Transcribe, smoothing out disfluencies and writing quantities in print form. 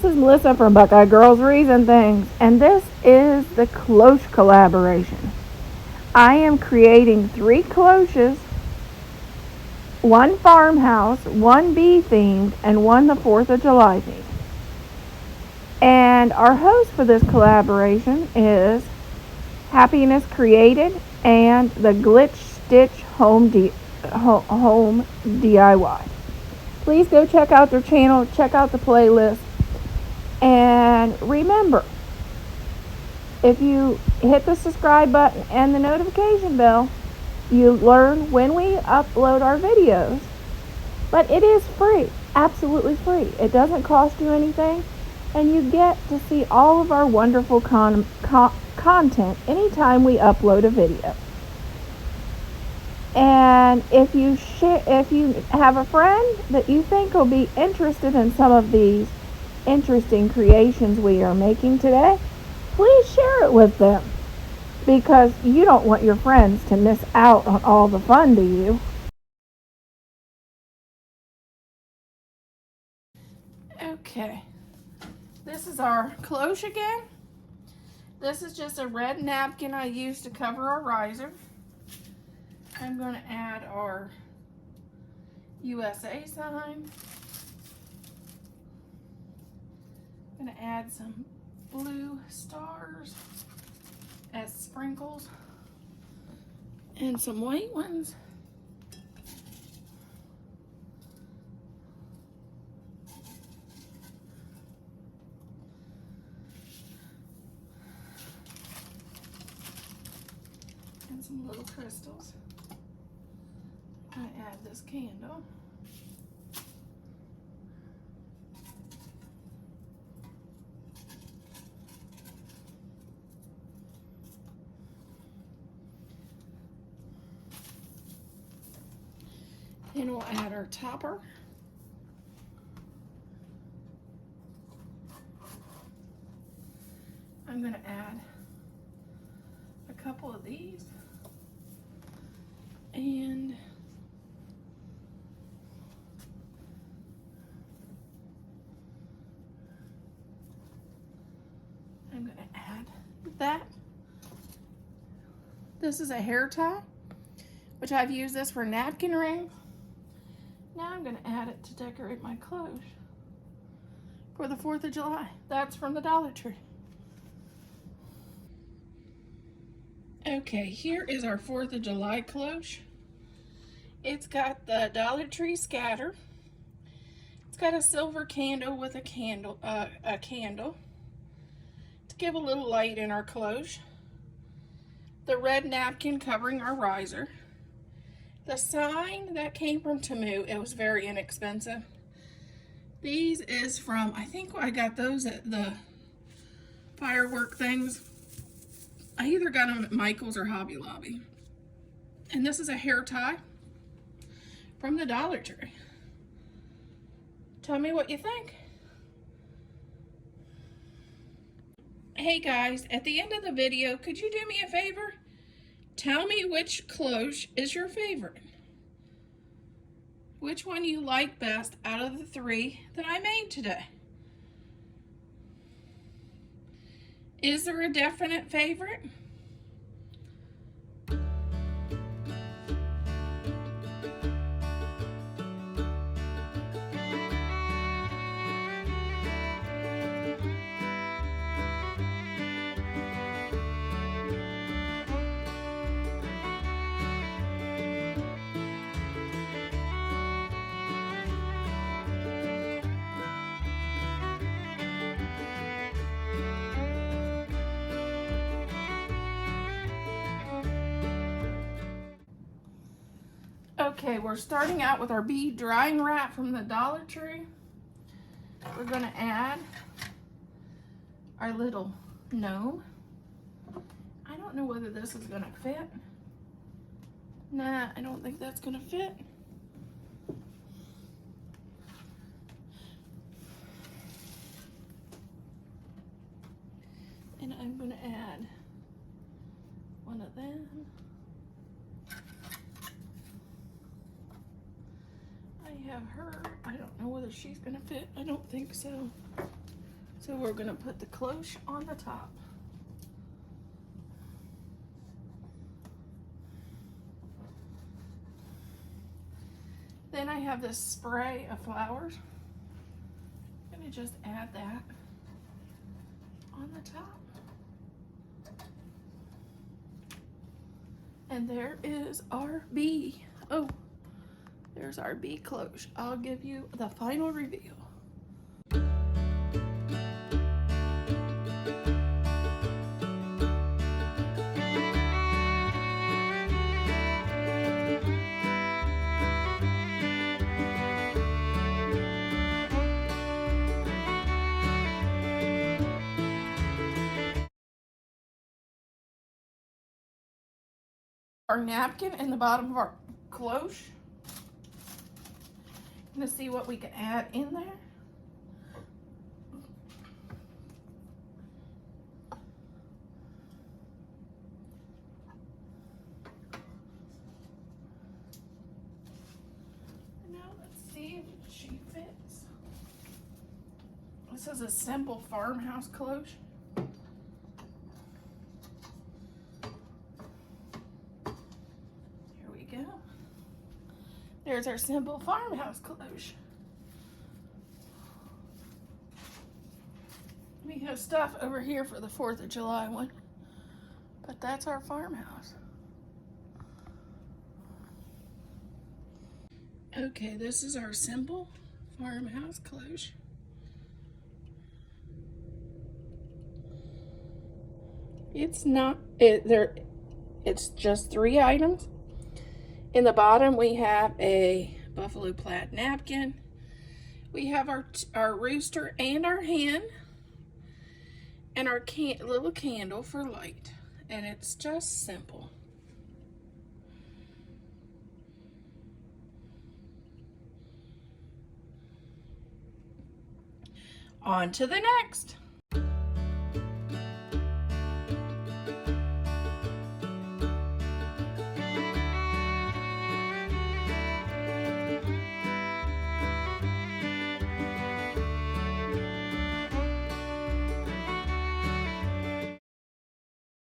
This is Melissa from Buckeye Girls Reason Things, and this is the Cloche collaboration. I am creating 3 cloches, 1 farmhouse, 1 bee themed, and 1 the 4th of July themed. And our host for this collaboration is Happiness Created and the Glitch Stitch Home DIY. Please go check out their channel, check out the playlist. And remember, if you hit the subscribe button and the notification bell, you learn when we upload our videos. But it is free, absolutely free. It doesn't cost you anything, and you get to see all of our wonderful content anytime we upload a video. And if you have a friend that you think will be interested in some of these interesting creations we are making today, please share it with them, because you don't want your friends to miss out on all the fun, do you? Okay, this is our cloche again. This is just a red napkin I used to cover our riser. I'm going to add our USA sign. I'm going to add some blue stars as sprinkles and some white ones. And some little crystals. I'm going to add this candle. Then we'll add our topper. I'm going to add a couple of these. And I'm going to add that. This is a hair tie, which I've used this for napkin rings. Now I'm going to add it to decorate my cloche for the 4th of July. That's from the Dollar Tree. Okay, here is our 4th of July cloche. It's got the Dollar Tree scatter. It's got a silver candle with a candle to give a little light in our cloche. The red napkin covering our riser. The sign that came from Temu, it was very inexpensive. These is from, I think I got those at the firework things. I either got them at Michael's or Hobby Lobby. And this is a hair tie from the Dollar Tree. Tell me what you think. Hey guys, at the end of the video, could you do me a favor? Tell me which cloche is your favorite. Which one you like best out of the 3 that I made today? Is there a definite favorite? Okay, we're starting out with our bead drying wrap from the Dollar Tree. We're going to add our little gnome. I don't know whether this is going to fit. Nah, I don't think that's going to fit. And I'm going to add one of them. I have her. I don't know whether she's gonna fit. I don't think so. So we're going to put the cloche on the top. Then I have this spray of flowers. I'm going to just add that on the top. And there is our bee. Oh, there's our bee cloche. I'll give you the final reveal. Our napkin in the bottom of our cloche. Gonna see what we can add in there. Now let's see if she fits. This is a simple Farmhouse.Cloche. Go. There's our simple Farmhouse.Cloche. We have stuff over here for the 4th of July one, but that's our farmhouse. Okay, this is our simple Farmhouse.Cloche. It's not it's just 3 items. In the bottom, we have a buffalo plaid napkin. We have our rooster and our hen, and our little candle for light. And it's just simple. On to the next.